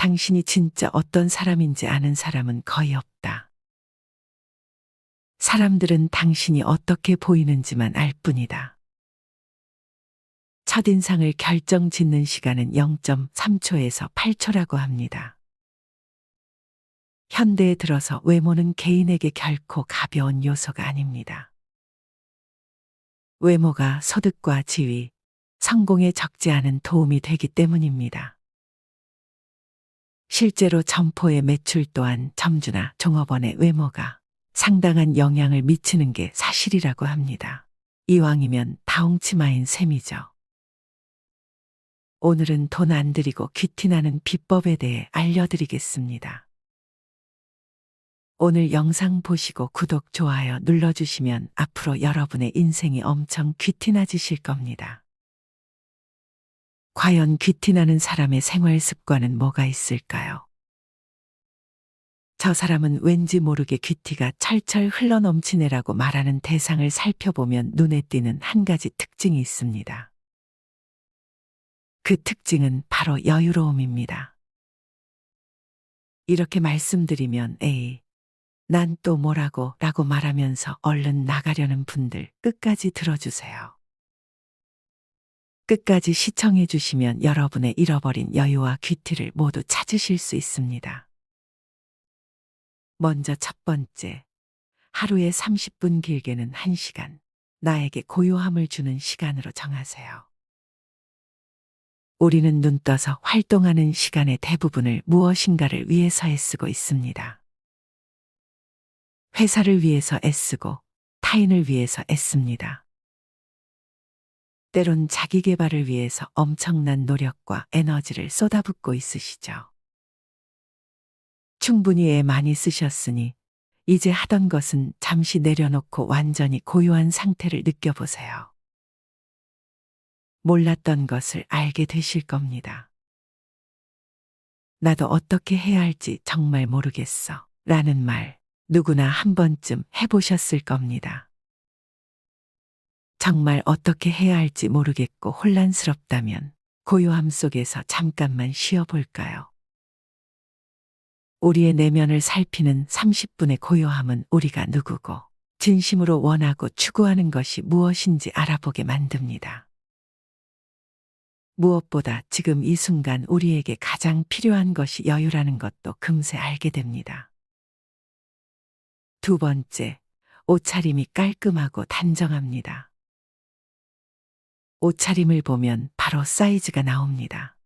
당신이 진짜 어떤 사람인지 아는 사람은 거의 없다. 사람들은 당신이 어떻게 보이는지만 알 뿐이다. 첫인상을 결정짓는 시간은 0.3초에서 8초라고 합니다. 현대에 들어서 외모는 개인에게 결코 가벼운 요소가 아닙니다. 외모가 소득과 지위, 성공에 적지 않은 도움이 되기 때문입니다. 실제로 점포의 매출 또한 점주나 종업원의 외모가 상당한 영향을 미치는 게 사실이라고 합니다. 이왕이면 다홍치마인 셈이죠. 오늘은 돈 안 들이고 귀티나는 비법에 대해 알려드리겠습니다. 오늘 영상 보시고 구독, 좋아요 눌러주시면 앞으로 여러분의 인생이 엄청 귀티나지실 겁니다. 과연 귀티나는 사람의 생활 습관은 뭐가 있을까요? 저 사람은 왠지 모르게 귀티가 철철 흘러넘치네라고 말하는 대상을 살펴보면 눈에 띄는 한 가지 특징이 있습니다. 그 특징은 바로 여유로움입니다. 이렇게 말씀드리면 에이, 난 또 뭐라고 라고 말하면서 얼른 나가려는 분들 끝까지 들어주세요. 끝까지 시청해 주시면 여러분의 잃어버린 여유와 귀티를 모두 찾으실 수 있습니다. 먼저 첫 번째, 하루에 30분 길게는 1시간, 나에게 고요함을 주는 시간으로 정하세요. 우리는 눈 떠서 활동하는 시간의 대부분을 무엇인가를 위해서 애쓰고 있습니다. 회사를 위해서 애쓰고 타인을 위해서 애씁니다. 때론 자기 개발을 위해서 엄청난 노력과 에너지를 쏟아붓고 있으시죠. 충분히 애 많이 쓰셨으니 이제 하던 것은 잠시 내려놓고 완전히 고요한 상태를 느껴보세요. 몰랐던 것을 알게 되실 겁니다. 나도 어떻게 해야 할지 정말 모르겠어 라는 말 누구나 한 번쯤 해보셨을 겁니다. 정말 어떻게 해야 할지 모르겠고 혼란스럽다면 고요함 속에서 잠깐만 쉬어볼까요? 우리의 내면을 살피는 30분의 고요함은 우리가 누구고 진심으로 원하고 추구하는 것이 무엇인지 알아보게 만듭니다. 무엇보다 지금 이 순간 우리에게 가장 필요한 것이 여유라는 것도 금세 알게 됩니다. 두 번째, 옷차림이 깔끔하고 단정합니다. 옷차림을 보면 바로 사이즈가 나옵니다.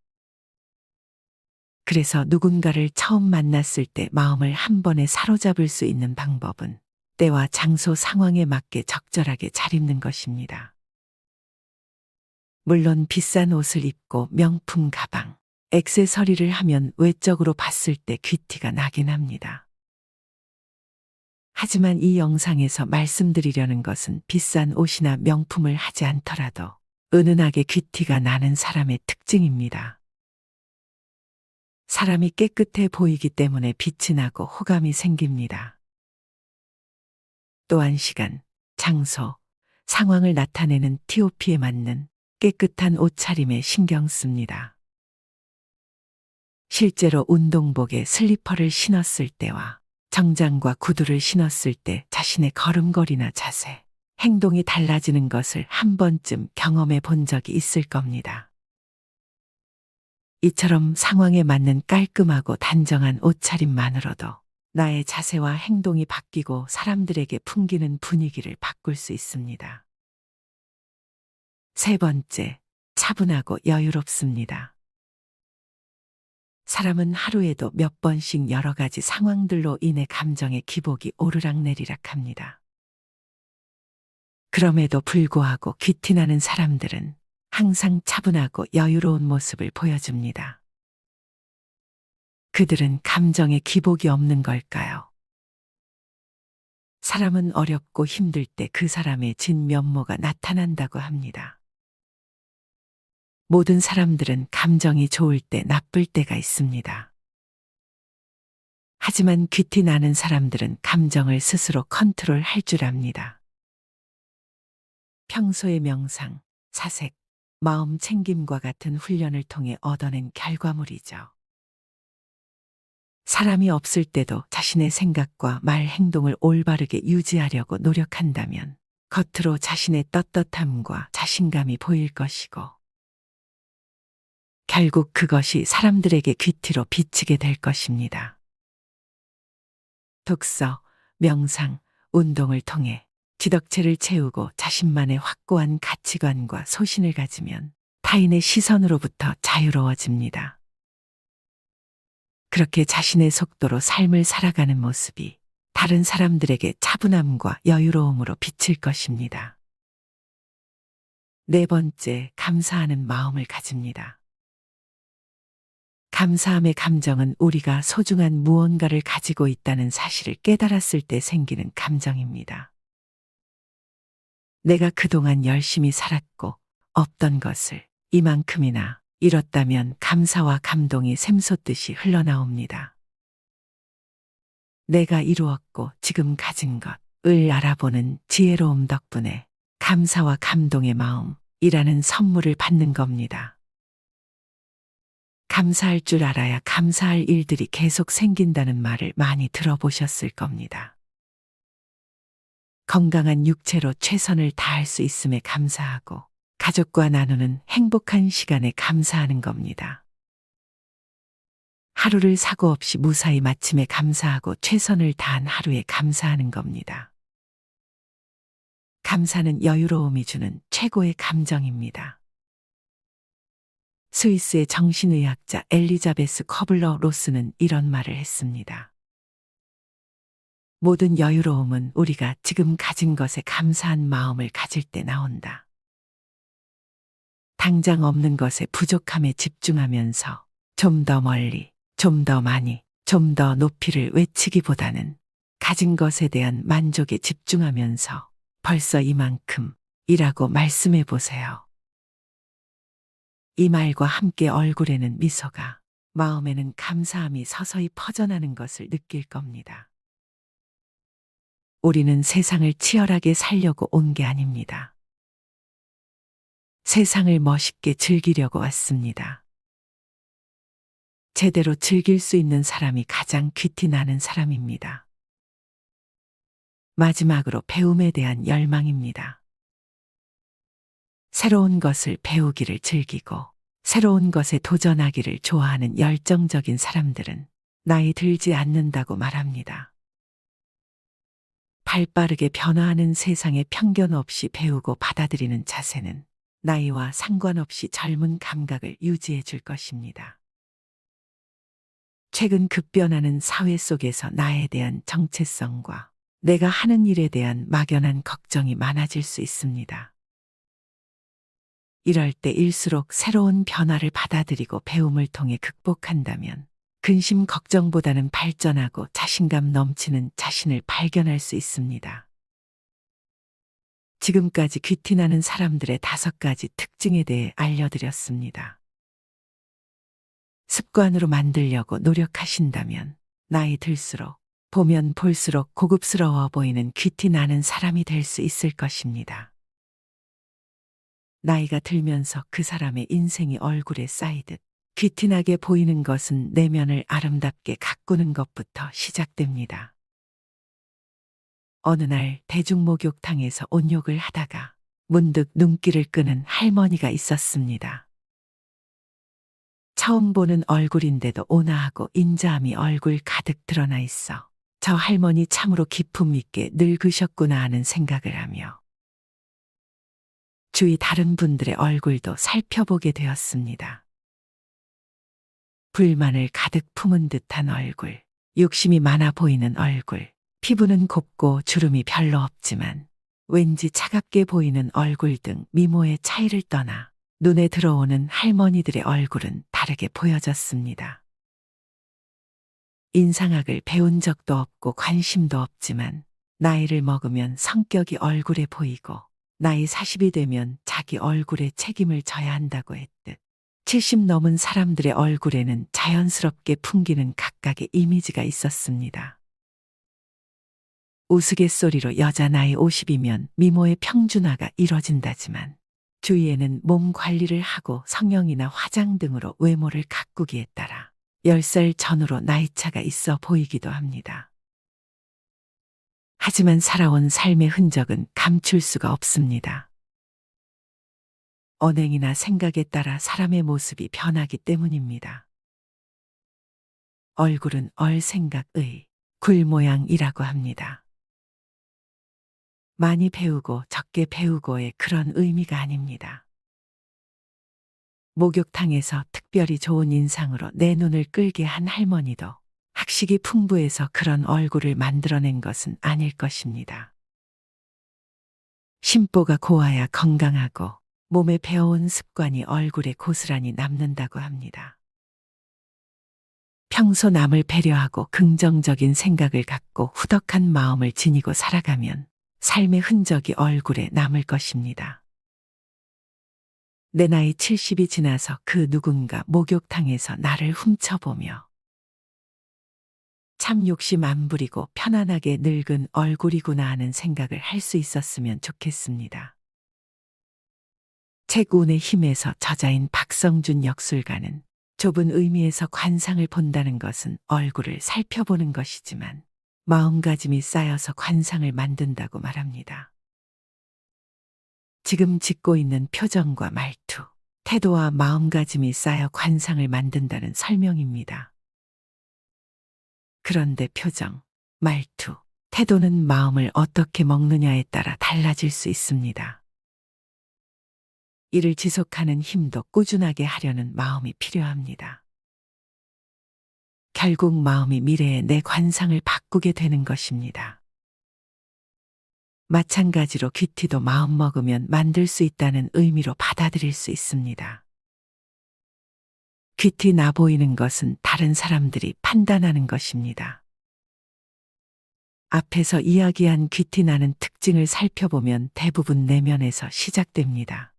그래서 누군가를 처음 만났을 때 마음을 한 번에 사로잡을 수 있는 방법은 때와 장소 상황에 맞게 적절하게 잘 입는 것입니다. 물론 비싼 옷을 입고 명품 가방, 액세서리를 하면 외적으로 봤을 때 귀티가 나긴 합니다. 하지만 이 영상에서 말씀드리려는 것은 비싼 옷이나 명품을 하지 않더라도 은은하게 귀티가 나는 사람의 특징입니다. 사람이 깨끗해 보이기 때문에 빛이 나고 호감이 생깁니다. 또한 시간, 장소, 상황을 나타내는 TOP에 맞는 깨끗한 옷차림에 신경 씁니다. 실제로 운동복에 슬리퍼를 신었을 때와 정장과 구두를 신었을 때 자신의 걸음걸이나 자세, 행동이 달라지는 것을 한 번쯤 경험해 본 적이 있을 겁니다. 이처럼 상황에 맞는 깔끔하고 단정한 옷차림만으로도 나의 자세와 행동이 바뀌고 사람들에게 풍기는 분위기를 바꿀 수 있습니다. 세 번째, 차분하고 여유롭습니다. 사람은 하루에도 몇 번씩 여러 가지 상황들로 인해 감정의 기복이 오르락내리락 합니다. 그럼에도 불구하고 귀티나는 사람들은 항상 차분하고 여유로운 모습을 보여줍니다. 그들은 감정의 기복이 없는 걸까요? 사람은 어렵고 힘들 때 그 사람의 진면모가 나타난다고 합니다. 모든 사람들은 감정이 좋을 때 나쁠 때가 있습니다. 하지만 귀티나는 사람들은 감정을 스스로 컨트롤할 줄 압니다. 평소의 명상, 사색, 마음 챙김과 같은 훈련을 통해 얻어낸 결과물이죠. 사람이 없을 때도 자신의 생각과 말, 행동을 올바르게 유지하려고 노력한다면 겉으로 자신의 떳떳함과 자신감이 보일 것이고 결국 그것이 사람들에게 귀티로 비치게 될 것입니다. 독서, 명상, 운동을 통해 지덕체를 채우고 자신만의 확고한 가치관과 소신을 가지면 타인의 시선으로부터 자유로워집니다. 그렇게 자신의 속도로 삶을 살아가는 모습이 다른 사람들에게 차분함과 여유로움으로 비칠 것입니다. 네 번째, 감사하는 마음을 가집니다. 감사함의 감정은 우리가 소중한 무언가를 가지고 있다는 사실을 깨달았을 때 생기는 감정입니다. 내가 그동안 열심히 살았고 없던 것을 이만큼이나 잃었다면 감사와 감동이 샘솟듯이 흘러나옵니다. 내가 이루었고 지금 가진 것을 알아보는 지혜로움 덕분에 감사와 감동의 마음이라는 선물을 받는 겁니다. 감사할 줄 알아야 감사할 일들이 계속 생긴다는 말을 많이 들어보셨을 겁니다. 건강한 육체로 최선을 다할 수 있음에 감사하고 가족과 나누는 행복한 시간에 감사하는 겁니다. 하루를 사고 없이 무사히 마침에 감사하고 최선을 다한 하루에 감사하는 겁니다. 감사는 여유로움이 주는 최고의 감정입니다. 스위스의 정신의학자 엘리자베스 커블러 로스는 이런 말을 했습니다. 모든 여유로움은 우리가 지금 가진 것에 감사한 마음을 가질 때 나온다. 당장 없는 것에 부족함에 집중하면서 좀 더 멀리, 좀 더 많이, 좀 더 높이를 외치기보다는 가진 것에 대한 만족에 집중하면서 벌써 이만큼이라고 말씀해 보세요. 이 말과 함께 얼굴에는 미소가, 마음에는 감사함이 서서히 퍼져나는 것을 느낄 겁니다. 우리는 세상을 치열하게 살려고 온 게 아닙니다. 세상을 멋있게 즐기려고 왔습니다. 제대로 즐길 수 있는 사람이 가장 귀티 나는 사람입니다. 마지막으로 배움에 대한 열망입니다. 새로운 것을 배우기를 즐기고 새로운 것에 도전하기를 좋아하는 열정적인 사람들은 나이 들지 않는다고 말합니다. 발빠르게 변화하는 세상에 편견 없이 배우고 받아들이는 자세는 나이와 상관없이 젊은 감각을 유지해 줄 것입니다. 최근 급변하는 사회 속에서 나에 대한 정체성과 내가 하는 일에 대한 막연한 걱정이 많아질 수 있습니다. 이럴 때일수록 새로운 변화를 받아들이고 배움을 통해 극복한다면 근심 걱정보다는 발전하고 자신감 넘치는 자신을 발견할 수 있습니다. 지금까지 귀티나는 사람들의 5가지 특징에 대해 알려드렸습니다. 습관으로 만들려고 노력하신다면 나이 들수록 보면 볼수록 고급스러워 보이는 귀티나는 사람이 될 수 있을 것입니다. 나이가 들면서 그 사람의 인생이 얼굴에 쌓이듯 귀티나게 보이는 것은 내면을 아름답게 가꾸는 것부터 시작됩니다. 어느 날 대중목욕탕에서 온욕을 하다가 문득 눈길을 끄는 할머니가 있었습니다. 처음 보는 얼굴인데도 온화하고 인자함이 얼굴 가득 드러나 있어 저 할머니 참으로 기품 있게 늙으셨구나 하는 생각을 하며 주위 다른 분들의 얼굴도 살펴보게 되었습니다. 불만을 가득 품은 듯한 얼굴, 욕심이 많아 보이는 얼굴, 피부는 곱고 주름이 별로 없지만 왠지 차갑게 보이는 얼굴 등 미모의 차이를 떠나 눈에 들어오는 할머니들의 얼굴은 다르게 보여졌습니다. 인상학을 배운 적도 없고 관심도 없지만 나이를 먹으면 성격이 얼굴에 보이고 나이 40이 되면 자기 얼굴에 책임을 져야 한다고 했듯 70 넘은 사람들의 얼굴에는 자연스럽게 풍기는 각각의 이미지가 있었습니다. 우스갯소리로 여자 나이 50이면 미모의 평준화가 이뤄진다지만 주위에는 몸 관리를 하고 성형이나 화장 등으로 외모를 가꾸기에 따라 10살 전후로 나이차가 있어 보이기도 합니다. 하지만 살아온 삶의 흔적은 감출 수가 없습니다. 언행이나 생각에 따라 사람의 모습이 변하기 때문입니다. 얼굴은 얼생각의 굴 모양이라고 합니다. 많이 배우고 적게 배우고의 그런 의미가 아닙니다. 목욕탕에서 특별히 좋은 인상으로 내 눈을 끌게 한 할머니도 학식이 풍부해서 그런 얼굴을 만들어낸 것은 아닐 것입니다. 심보가 고와야 건강하고 몸에 배어온 습관이 얼굴에 고스란히 남는다고 합니다. 평소 남을 배려하고 긍정적인 생각을 갖고 후덕한 마음을 지니고 살아가면 삶의 흔적이 얼굴에 남을 것입니다. 내 나이 70이 지나서 그 누군가 목욕탕에서 나를 훔쳐보며 참 욕심 안 부리고 편안하게 늙은 얼굴이구나 하는 생각을 할 수 있었으면 좋겠습니다. 책 운의 힘에서 저자인 박성준 역술가는 좁은 의미에서 관상을 본다는 것은 얼굴을 살펴보는 것이지만 마음가짐이 쌓여서 관상을 만든다고 말합니다. 지금 짓고 있는 표정과 말투, 태도와 마음가짐이 쌓여 관상을 만든다는 설명입니다. 그런데 표정, 말투, 태도는 마음을 어떻게 먹느냐에 따라 달라질 수 있습니다. 이를 지속하는 힘도 꾸준하게 하려는 마음이 필요합니다. 결국 마음이 미래의 내 관상을 바꾸게 되는 것입니다. 마찬가지로 귀티도 마음 먹으면 만들 수 있다는 의미로 받아들일 수 있습니다. 귀티 나 보이는 것은 다른 사람들이 판단하는 것입니다. 앞에서 이야기한 귀티 나는 특징을 살펴보면 대부분 내면에서 시작됩니다.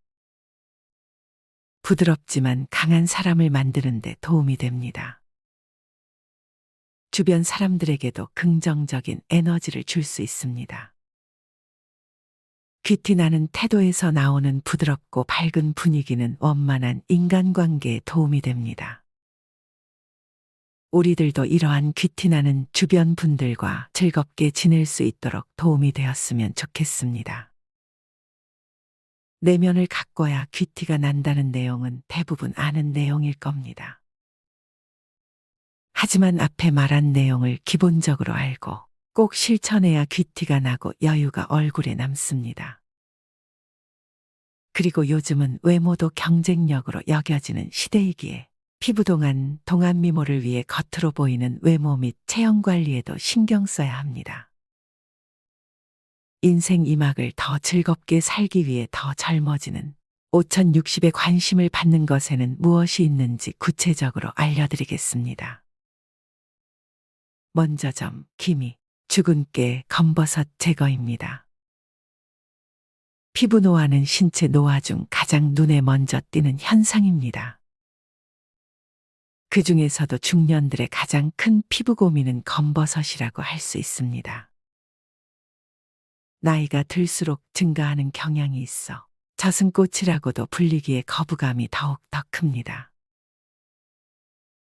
부드럽지만 강한 사람을 만드는 데 도움이 됩니다. 주변 사람들에게도 긍정적인 에너지를 줄 수 있습니다. 귀티 나는 태도에서 나오는 부드럽고 밝은 분위기는 원만한 인간관계에 도움이 됩니다. 우리들도 이러한 귀티 나는 주변 분들과 즐겁게 지낼 수 있도록 도움이 되었으면 좋겠습니다. 내면을 가꿔야 귀티가 난다는 내용은 대부분 아는 내용일 겁니다. 하지만 앞에 말한 내용을 기본적으로 알고 꼭 실천해야 귀티가 나고 여유가 얼굴에 남습니다. 그리고 요즘은 외모도 경쟁력으로 여겨지는 시대이기에 피부동안 동안 미모를 위해 겉으로 보이는 외모 및 체형 관리에도 신경 써야 합니다. 인생 이막을 더 즐겁게 살기 위해 더 젊어지는 5060의 관심을 받는 것에는 무엇이 있는지 구체적으로 알려드리겠습니다. 먼저 기미, 죽은 깨, 검버섯 제거입니다. 피부 노화는 신체 노화 중 가장 눈에 먼저 띄는 현상입니다. 그 중에서도 중년들의 가장 큰 피부 고민은 검버섯이라고 할 수 있습니다. 나이가 들수록 증가하는 경향이 있어 저승꽃이라고도 불리기에 거부감이 더욱 더 큽니다.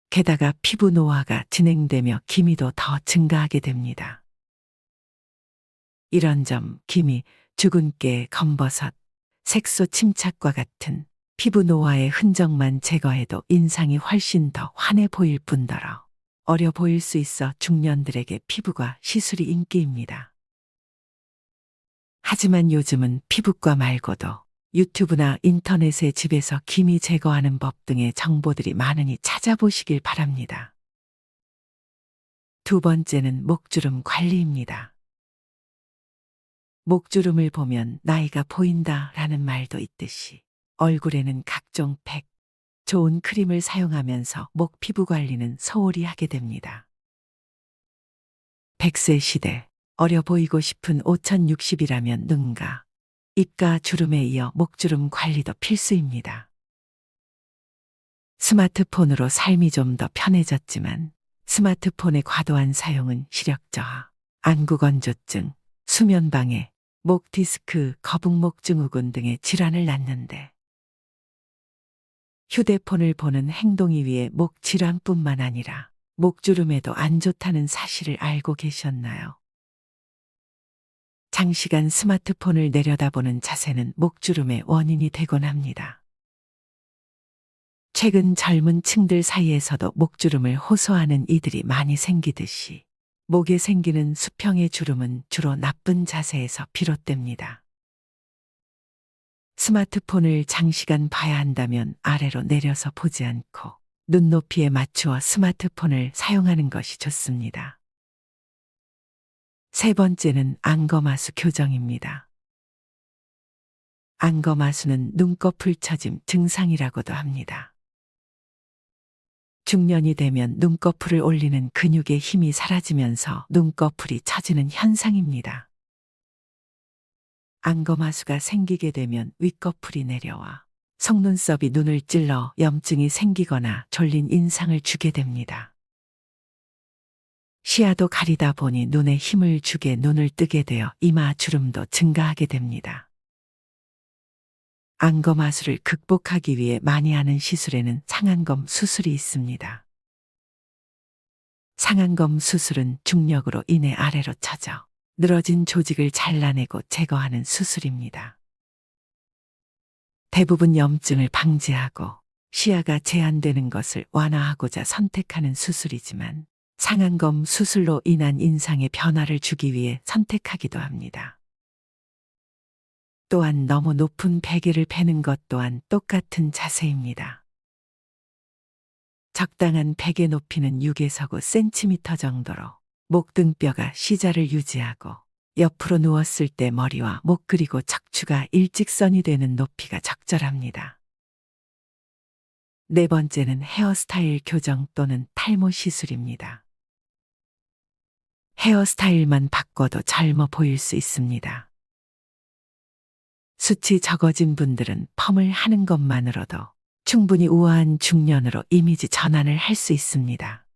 게다가 피부 노화가 진행되며 기미도 더 증가하게 됩니다. 이런 점, 기미, 죽은 깨, 검버섯, 색소 침착과 같은 피부 노화의 흔적만 제거해도 인상이 훨씬 더 환해 보일 뿐더러 어려 보일 수 있어 중년들에게 피부과 시술이 인기입니다. 하지만 요즘은 피부과 말고도 유튜브나 인터넷에 집에서 기미 제거하는 법 등의 정보들이 많으니 찾아보시길 바랍니다. 두 번째는 목주름 관리입니다. 목주름을 보면 나이가 보인다 라는 말도 있듯이 얼굴에는 각종 팩, 좋은 크림을 사용하면서 목 피부 관리는 소홀히 하게 됩니다. 100세 시대, 어려 보이고 싶은 5060이라면 눈가, 입가 주름에 이어 목주름 관리도 필수입니다. 스마트폰으로 삶이 좀 더 편해졌지만 스마트폰의 과도한 사용은 시력 저하, 안구 건조증, 수면 방해, 목 디스크, 거북목 증후군 등의 질환을 낳는데 휴대폰을 보는 행동이 위에 목 질환뿐만 아니라 목주름에도 안 좋다는 사실을 알고 계셨나요? 장시간 스마트폰을 내려다보는 자세는 목주름의 원인이 되곤 합니다. 최근 젊은 층들 사이에서도 목주름을 호소하는 이들이 많이 생기듯이 목에 생기는 수평의 주름은 주로 나쁜 자세에서 비롯됩니다. 스마트폰을 장시간 봐야 한다면 아래로 내려서 보지 않고 눈높이에 맞추어 스마트폰을 사용하는 것이 좋습니다. 세 번째는 안검하수 교정입니다. 안검하수는 눈꺼풀 처짐 증상이라고도 합니다. 중년이 되면 눈꺼풀을 올리는 근육의 힘이 사라지면서 눈꺼풀이 처지는 현상입니다. 안검하수가 생기게 되면 윗꺼풀이 내려와 속눈썹이 눈을 찔러 염증이 생기거나 졸린 인상을 주게 됩니다. 시야도 가리다 보니 눈에 힘을 주게 눈을 뜨게 되어 이마 주름도 증가하게 됩니다. 안검하수를 극복하기 위해 많이 하는 시술에는 상안검 수술이 있습니다. 상안검 수술은 중력으로 인해 아래로 처져 늘어진 조직을 잘라내고 제거하는 수술입니다. 대부분 염증을 방지하고 시야가 제한되는 것을 완화하고자 선택하는 수술이지만 상안검 수술로 인한 인상의 변화를 주기 위해 선택하기도 합니다. 또한 너무 높은 베개를 베는 것 또한 똑같은 자세입니다. 적당한 베개 높이는 6에서 9cm 정도로 목등뼈가 C자를 유지하고 옆으로 누웠을 때 머리와 목 그리고 척추가 일직선이 되는 높이가 적절합니다. 네 번째는 헤어스타일 교정 또는 탈모 시술입니다. 헤어스타일만 바꿔도 젊어 보일 수 있습니다. 숱이 적어진 분들은 펌을 하는 것만으로도 충분히 우아한 중년으로 이미지 전환을 할 수 있습니다.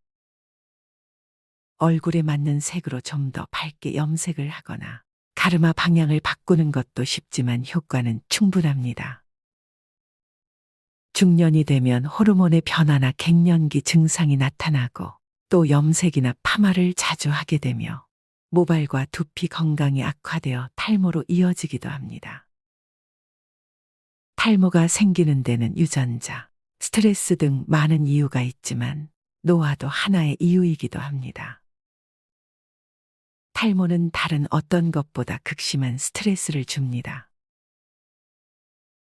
얼굴에 맞는 색으로 좀 더 밝게 염색을 하거나 가르마 방향을 바꾸는 것도 쉽지만 효과는 충분합니다. 중년이 되면 호르몬의 변화나 갱년기 증상이 나타나고 또 염색이나 파마를 자주 하게 되며 모발과 두피 건강이 악화되어 탈모로 이어지기도 합니다. 탈모가 생기는 데는 유전자, 스트레스 등 많은 이유가 있지만 노화도 하나의 이유이기도 합니다. 탈모는 다른 어떤 것보다 극심한 스트레스를 줍니다.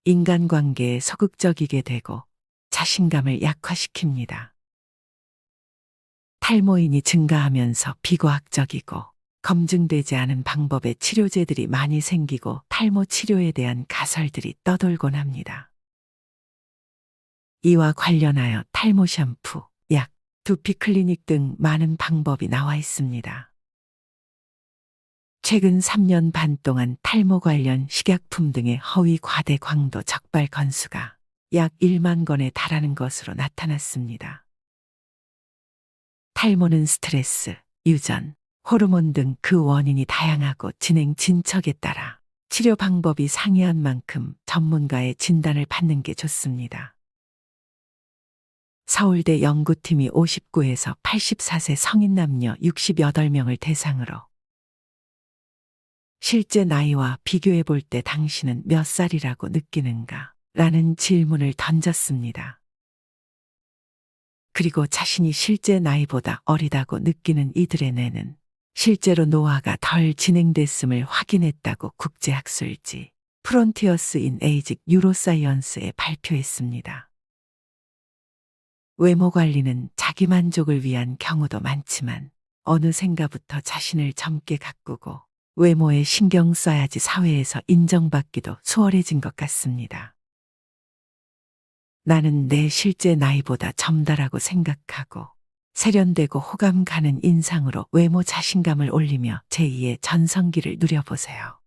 인간관계에 소극적이게 되고 자신감을 약화시킵니다. 탈모인이 증가하면서 비과학적이고 검증되지 않은 방법의 치료제들이 많이 생기고 탈모 치료에 대한 가설들이 떠돌곤 합니다. 이와 관련하여 탈모 샴푸, 약, 두피 클리닉 등 많은 방법이 나와 있습니다. 최근 3년 반 동안 탈모 관련 식약품 등의 허위 과대 광도 적발 건수가 약 1만 건에 달하는 것으로 나타났습니다. 탈모는 스트레스, 유전, 호르몬 등 그 원인이 다양하고 진행 진척에 따라 치료 방법이 상이한 만큼 전문가의 진단을 받는 게 좋습니다. 서울대 연구팀이 59에서 84세 성인 남녀 68명을 대상으로 실제 나이와 비교해 볼 때 당신은 몇 살이라고 느끼는가? 라는 질문을 던졌습니다. 그리고 자신이 실제 나이보다 어리다고 느끼는 이들의 뇌는 실제로 노화가 덜 진행됐음을 확인했다고 국제학술지 프론티어스 인 에이직 뉴로사이언스에 발표했습니다. 외모 관리는 자기 만족을 위한 경우도 많지만 어느샌가부터 자신을 젊게 가꾸고 외모에 신경 써야지 사회에서 인정받기도 수월해진 것 같습니다. 나는 내 실제 나이보다 젊다라고 생각하고 세련되고 호감 가는 인상으로 외모 자신감을 올리며 제2의 전성기를 누려보세요.